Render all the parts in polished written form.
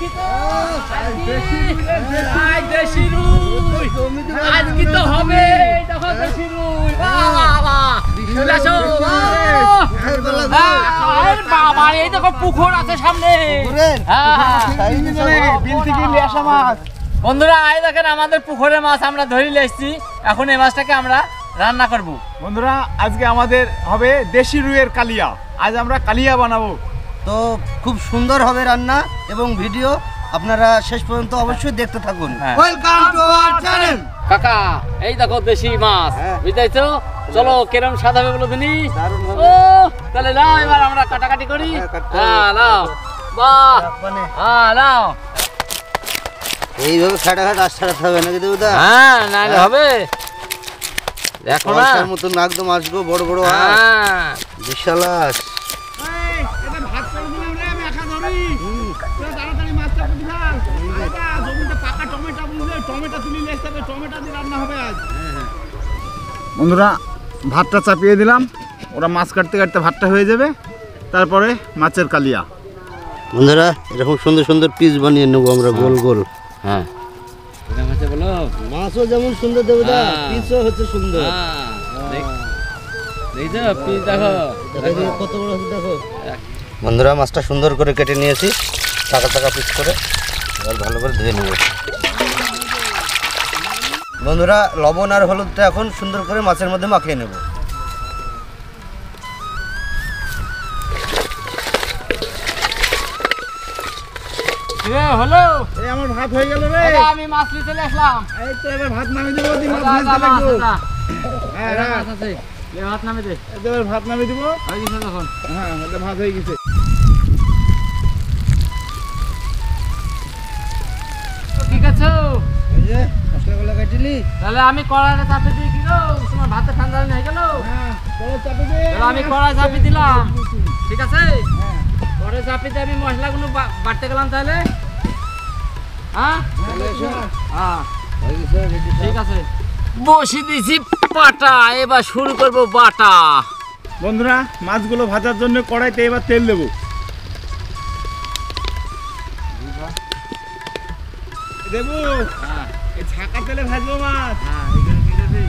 দেখি তো দেশি রুই আজকে তো হবে দেখো দেশি রুই বাবা এই দেখো পুকুর আছে সামনে বন্ধুরা এই দেখেন আমাদের পুকুরের মাছ আমরা ধরে নিয়ে এসেছি এখন এই মাছটাকে আমরা রান্না করব বন্ধুরা আজকে আমাদের হবে দেশি রুইয়ের কালিয়া আজ আমরা কালিয়া বানাবো তো খুব সুন্দর হবে রান্না এবং ভিডিও আপনারা শেষ পর্যন্ত অবশ্যই দেখতে থাকুন ওয়েলকাম টু আওয়ার চ্যানেল কাকা এই দেখো দেশি মাছ বুঝতেছো চলো কেরম স্বাদ হবে বলো দিনি ও তাহলে নাও এবার আমরা কাটাকাটি করি হ্যাঁ নাও বাহ হ্যাঁ নাও এইভাবে খাটাখাট আশ্রাতে হবে নাকি দেবুদা হ্যাঁ নাইলে হবে দেখো না মাছের মতো একদম আসবো বড় বড় হ্যাঁ বিশাল আস ভাত করে দিলাম রে আমি একা ধরি তাড়াতাড়ি মাছটা করে দিলাম জমিতে পাকা টমেটো বুঝলে টমেটো তুলি নিয়ে আসতে হবে টমেটো দিয়ে রান্না হবে আজ বন্ধুরা ভাতটা চাপিয়ে দিলাম ওরা মাছ কাটতে কাটতে ভাতটা হয়ে যাবে তারপরে মাছের কালিয়া বন্ধুরা এরকম সুন্দর সুন্দর পিস বানিয়ে নেবো আমরা গোল গোল হ্যাঁ এরকম আছে বলো মাছও যেমন সুন্দর দেবুদা পিসও হচ্ছে সুন্দর দেখো পিস দেখো কত বড় হচ্ছে দেখো বন্ধুরা মাছটা সুন্দর করে কেটে নিয়েছি টাকা টাকা পিস করে এবার ভালো করে ধুয়ে নেব বন্ধুরা লবণ আর হলুদটা এখন সুন্দর করে মাছের মধ্যে মাখিয়ে নেব হলো এই আমার ভাত হয়ে গেল রে আমি মাছ নিতে চলে আসলাম এই তো এবার ভাত নামিয়ে দেবো দি মাছ ভাজতে লাগবো হ্যাঁ মাছ আছে ভাত নামে দে এবার ভাত নামিয়ে দেবো হয়ে গেছে তখন হ্যাঁ এটা ভাত হয়ে গেছে ঠিক আছে এই যে মশলাগুলো কাটিলি তাহলে আমি কড়াইটা চাপে দিই কি গো তোমার ভাতে ঠান্ডা হয়ে গেল হ্যাঁ কড়াই চাপে দে তাহলে আমি কড়াই চাপে দিলাম ঠিক আছে কড়াই চাপে দিয়ে আমি মশলাগুলো বাটতে গেলাম তাহলে হ্যাঁ হ্যাঁ ঠিক আছে বসে দিছি পাটা এবার শুরু করব বাটা বন্ধুরা মাছগুলো ভাজার জন্য কড়াইতে এবার তেল দেবো দেবো হ্যাঁ এই ছাকা তেলে ভাজবো মাছ হ্যাঁ এখানে দিয়ে দে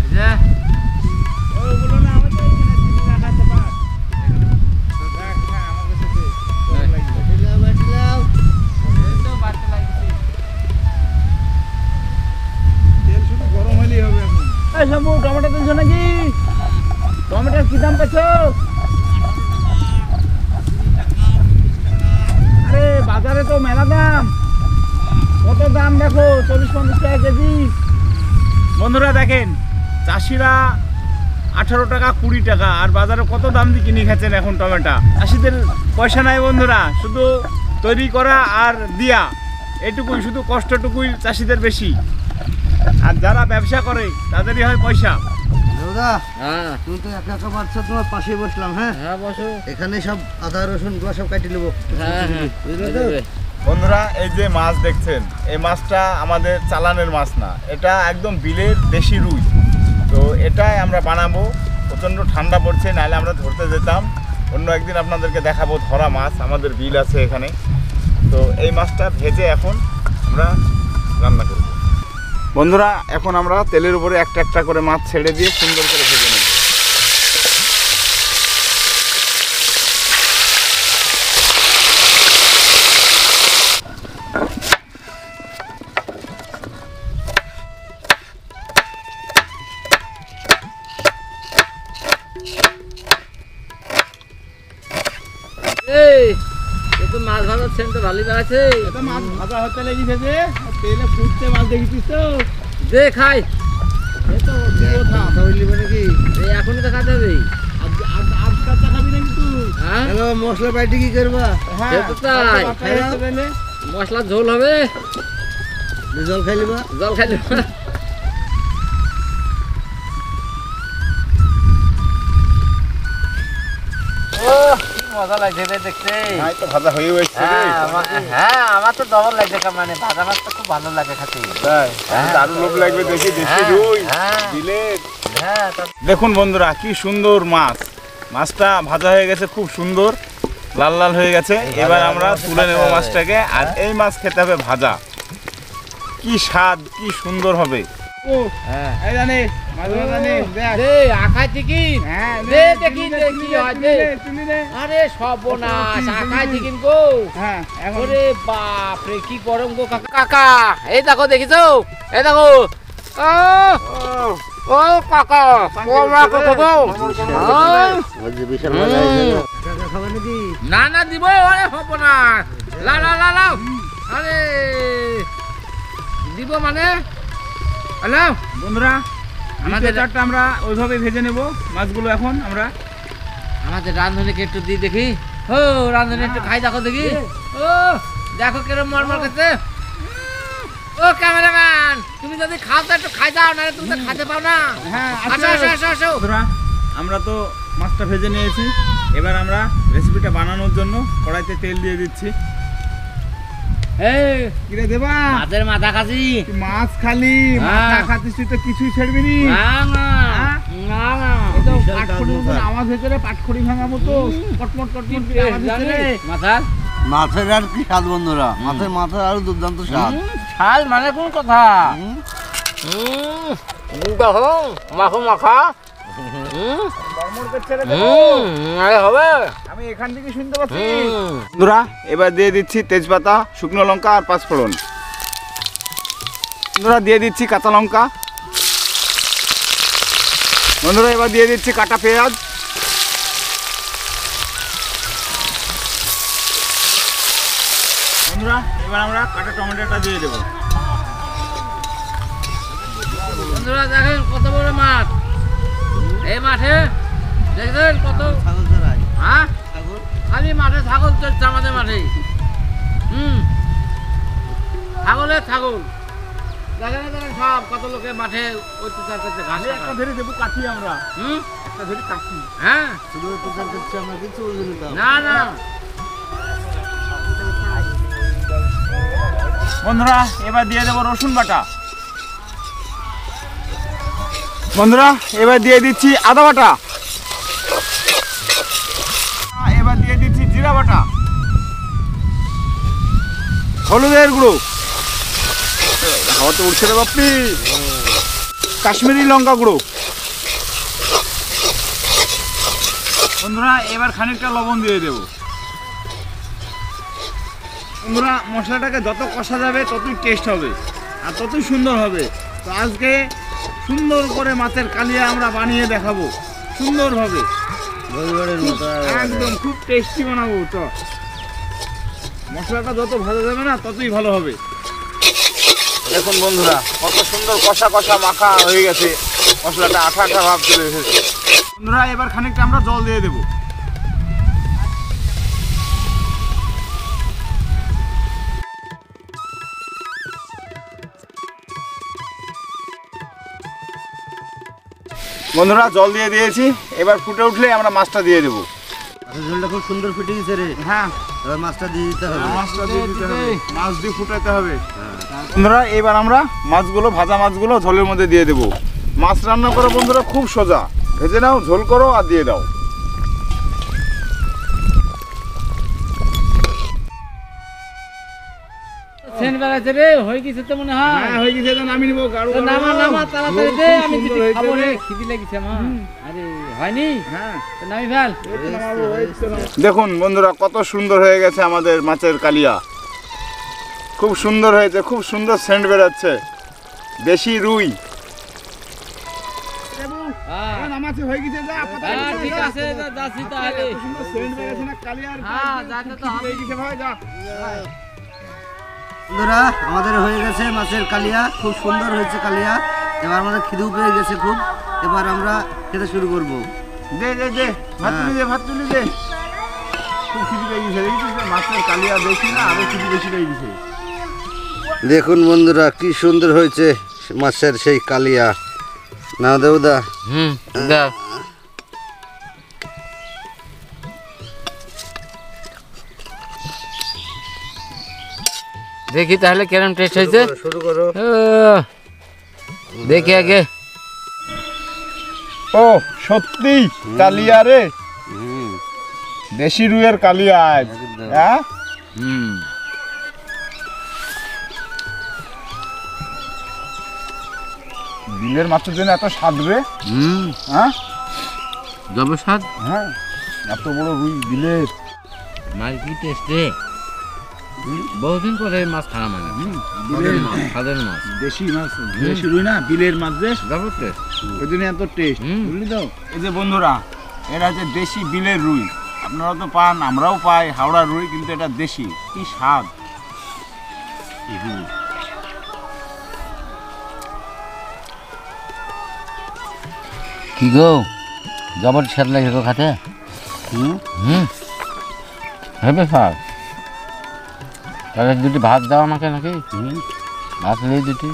এই যে ওগুলো না আমাদের রাখাতে পার রাখ না আমার কাছে দে এই তো বাটতে লাগছে তেল শুধু গরম হলেই হবে এখন এই শম্ভু টমেটো তুলছো নাকি টমেটোর কি দাম পেছো আরে বাজারে তো মেলা দাম কত দাম দেখো 40-50 টাকা কেজি বন্ধুরা দেখেন চাষিরা 18 টাকা 20 টাকা আর বাজারে কত দাম দিয়ে কিনে খাচ্ছেন এখন টমেটো চাষিদের পয়সা নাই বন্ধুরা শুধু তৈরি করা আর দিয়া এটুকুই শুধু কষ্টটুকুই চাষিদের বেশি আর যারা ব্যবসা করে তাদেরই হয় পয়সা দাদা হ্যাঁ তুমি তো একা একা বাচ্চা তোমার পাশে বসলাম হ্যাঁ হ্যাঁ বসো এখানে সব আদা রসুন গুলো সব কাটি নেবো হ্যাঁ হ্যাঁ বুঝলে তো বন্ধুরা এই যে মাছ দেখছেন এই মাছটা আমাদের চালানের মাছ না এটা একদম বিলের দেশি রুই তো এটাই আমরা বানাবো প্রচণ্ড ঠান্ডা পড়ছে নাহলে আমরা ধরতে যেতাম অন্য একদিন আপনাদেরকে দেখাবো ধরা মাছ আমাদের বিল আছে এখানে তো এই মাছটা ভেজে এখন আমরা রান্না করব বন্ধুরা এখন আমরা তেলের উপরে একটা একটা করে মাছ ছেড়ে দিয়ে সুন্দর করে ভেজে নেব এই তো মাছ ভাজার সেন্ট ভালোই আছে এটা মাছ ভাজা হতে লেগেছে যে তেলে ফুটতে মাছ দেখেছিস তো দে খাই এই তো কথা হইলি মানে কি এই এখনই তো খাতে হবে আজ কাঁচা খাবি নাকি তুই হ্যাঁ হ্যালো মশলা বাইটি কি করবা হ্যাঁ সে তো তাই। মশলা ঝোল হবে জল খাইলিবা জল খাইলে মজা লাগছে রে দেখতে হ্যাঁ তো ভাজা হয়ে গেছে হ্যাঁ আমার তো ডবল লাগছে মানে ভাজা মাছ তো খুব ভালো লাগে খেতে তাই দারুণ লোভ লাগবে দেখি দেশি রুই হ্যাঁ দিলে হ্যাঁ দেখুন বন্ধুরা কি সুন্দর মাছ মাছটা ভাজা হয়ে গেছে খুব সুন্দর লাল লাল হয়ে গেছে। এবার আমরা তুলে নেব মাছটাকে। আর এই মাছ খেতে হবে ভাজা, কি স্বাদ, কি সুন্দর হবে। হ্যাঁ এই জানি মাছ ভাজা নে, দেখ। দে আখাই চিকেন হ্যাঁ, দে দেখি দে কি হয় দে। আরে সর্বনাশ আখাই চিকেন গো। হ্যাঁ, এখন ওরে বাপ রে কি গরম গো কাকা। কাকা এই দেখো দেখিছো, এই দেখো ও ও কাকা ও মা কাকা গো। না না দিব, আরে হবো না, লা লা লা লা, আরে দিব মানে হ্যালো বন্ধুরা, আমাদের চারটা আমরা ওইভাবে ভেজে নেব মাছগুলো। এখন আমরা আমাদের রাঁধুনিকে একটু দিই দেখি। ও রাঁধুনি একটু খাই দেখো দেখি। ও দেখো কিরম মরমর করছে। ও ক্যামেরাম্যান তুমি যদি খাও তো একটু খাই দাও, না তুমি তো খেতে পাও না। হ্যাঁ, আসো আসো আসো আসো। বন্ধুরা, আমরা তো মাছটা ভেজে নিয়েছি। এবার আমরা রেসিপিটা বানানোর জন্য কড়াইতে তেল দিয়ে দিচ্ছি। এই কিরে দেবা, মাছের মাথা খাসি। তুই মাছ খালি, হ্যাঁ। মাথা খাচ্ছিস, তুই তো কিছুই ছাড়বি নি। না না হ্যাঁ? না না এই তো পাটখড়ির মতন আওয়াজ হয়েছে রে, পাটখড়ি ভাঙা মতো কটমট কটমট করে আওয়াজ হচ্ছে রে। মাথা মাছের আর কি স্বাদ বন্ধুরা, মাছের মাথার আরো দুর্দান্ত স্বাদ। ছাল মানে কোন কথা? দেখো মাখো মাখা। মরমর করছে রে। আরে হবে। আমি এখান থেকে শুনতে পাচ্ছি। বন্ধুরা, এবার দিয়ে দিচ্ছি তেজপাতা, শুকনো লঙ্কা আর পাঁচফোড়ন। বন্ধুরা, দিয়ে দিচ্ছি কাঁচা লঙ্কা। বন্ধুরা, এবার দিয়ে দিচ্ছি কাটা পেঁয়াজ। বন্ধুরা, এবার আমরা কাটা টমেটোটা দিয়ে দেবো। বন্ধুরা দেখেন কত বড় মাছ এই মাঠে, দেখছেন কত। হ্যাঁ খালি মাঠে ছাগল চলছে আমাদের মাঠে। ছাগলের ছাগল দেখেন দেখেন সব কত লোকে মাঠে অত্যাচার করছে ঘাস একটা কাটা। ধরে দেবো কাঠি আমরা, হুম একটা ধরে কাঠি। হ্যাঁ শুধু প্রচার করছে আমরা কিছু না না বন্ধুরা, এবার দিয়ে দেবো রসুন বাটা। বন্ধুরা, এবার দিয়ে দিচ্ছি আদা বাটা। এবার দিয়ে দিচ্ছি জিরা বাটা, হলুদের গুঁড়ো, হাওয়া তো উঠছে রে বাপ্পি, কাশ্মীরি লঙ্কা গুঁড়ো। বন্ধুরা, এবার খানিকটা লবণ দিয়ে দেবো। বন্ধুরা, মশলাটাকে যত কষা যাবে ততই টেস্ট হবে আর ততই সুন্দর হবে। তো আজকে সুন্দর করে মাছের কালিয়া আমরা বানিয়ে দেখাবো সুন্দরভাবে, একদম খুব টেস্টি বানাবো। তো মশলাটা যত ভালো যাবে না ততই ভালো হবে। দেখুন বন্ধুরা, কত সুন্দর কষা কষা মাখা হয়ে গেছে, মশলাটা আঠা আঠা ভাব চলে এসেছে। বন্ধুরা, এবার খানিকটা আমরা জল দিয়ে দেবো। বন্ধুরা, জল দিয়ে দিয়েছি। এবার ফুটে উঠলে আমরা মাছটা দিয়ে দেবো। ঝোলটা খুব সুন্দর ফুটে গেছে রে। হ্যাঁ, এবার মাছটা দিয়ে দিতে হবে। মাছটা দিয়ে দিতে হবে, মাছ দিয়ে ফুটাতে হবে। বন্ধুরা, এবার আমরা মাছগুলো, ভাজা মাছগুলো ঝোলের মধ্যে দিয়ে দেবো। মাছ রান্না করা বন্ধুরা খুব সোজা, ভেজে নাও, ঝোল করো আর দিয়ে দাও। সেন বেড়াচ্ছে রে, হয়ে গেছে তো মনে হয়। হ্যাঁ, হয়ে গেছে, নামিয়ে নিবো। গাড়ো তো নামা নামা তাড়াতাড়ি দে, আমি কিছু খাবো রে, হয়েছে। খিদে লেগেছে আমার। আরে হয়নি হ্যাঁ, তো নামি ফেল। দেখুন বন্ধুরা, কত সুন্দর হয়ে গেছে আমাদের মাছের কালিয়া। খুব সুন্দর হয়েছে, খুব সুন্দর সেন্ট বেরোচ্ছে, দেশি রুই। হ্যাঁ হয়ে গেছে, যা, হ্যাঁ, ঠিক আছে যাচ্ছি তাহলে। হ্যাঁ যাতে তো হবে। বন্ধুরা, আমাদের হয়ে গেছে মাছের কালিয়া, খুব সুন্দর হয়েছে কালিয়া। এবার আমাদের খিদেও পেয়ে গেছে খুব, এবার আমরা খেতে শুরু করব। দে দে দে, ভাত তুলি দে, ভাত তুলি দে। খুব খিদে পেয়ে গেছে, দেখেছিস তো? মাছের কালিয়া বেশি না, আরো খিদে বেশি পেয়ে গেছে। দেখুন বন্ধুরা, কি সুন্দর হয়েছে মাছের সেই কালিয়া। না দেবদা, দাও। দেখি তাহলে কেরম টেস্ট হয়েছে। শুরু করো। দেখি আগে। ও সত্যি কালিয়া রে, দেশি রুইয়ের কালিয়া আজ হ্যাঁ বিলের মাছের জন্য এত স্বাদ রে হ্যাঁ জব স্বাদ হ্যাঁ এত বড় রুই বিলের মাছ কি টেস্ট রে বহুদিন পরে মাছ খাওয়া মানে বিলের মাছ স্বাদের মাছ দেশি মাছ দেশি রুই না বিলের মাছ রে জব টেস্ট ওই জন্য এত টেস্ট বুঝলি তো এই যে বন্ধুরা এরা যে দেশি বিলের রুই আপনারা তো পান আমরাও পাই হাওড়ার রুই কিন্তু এটা দেশি কি স্বাদ কি গো জবর স্বাদ লাগে গো খাতে হবে স্যার তাহলে দুটি ভাত দাও আমাকে নাকি ভাত নেই দুটি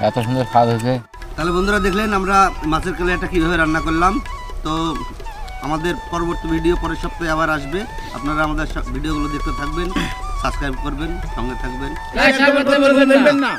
এত সুন্দর স্বাদ হয়েছে তাহলে বন্ধুরা দেখলেন আমরা মাছের কালিয়াটা কীভাবে রান্না করলাম। তো আমাদের পরবর্তী ভিডিও পরের সপ্তাহে আবার আসবে। আপনারা আমাদের ভিডিওগুলো দেখতে থাকবেন, সাবস্ক্রাইব করবেন, সঙ্গে থাকবেন। না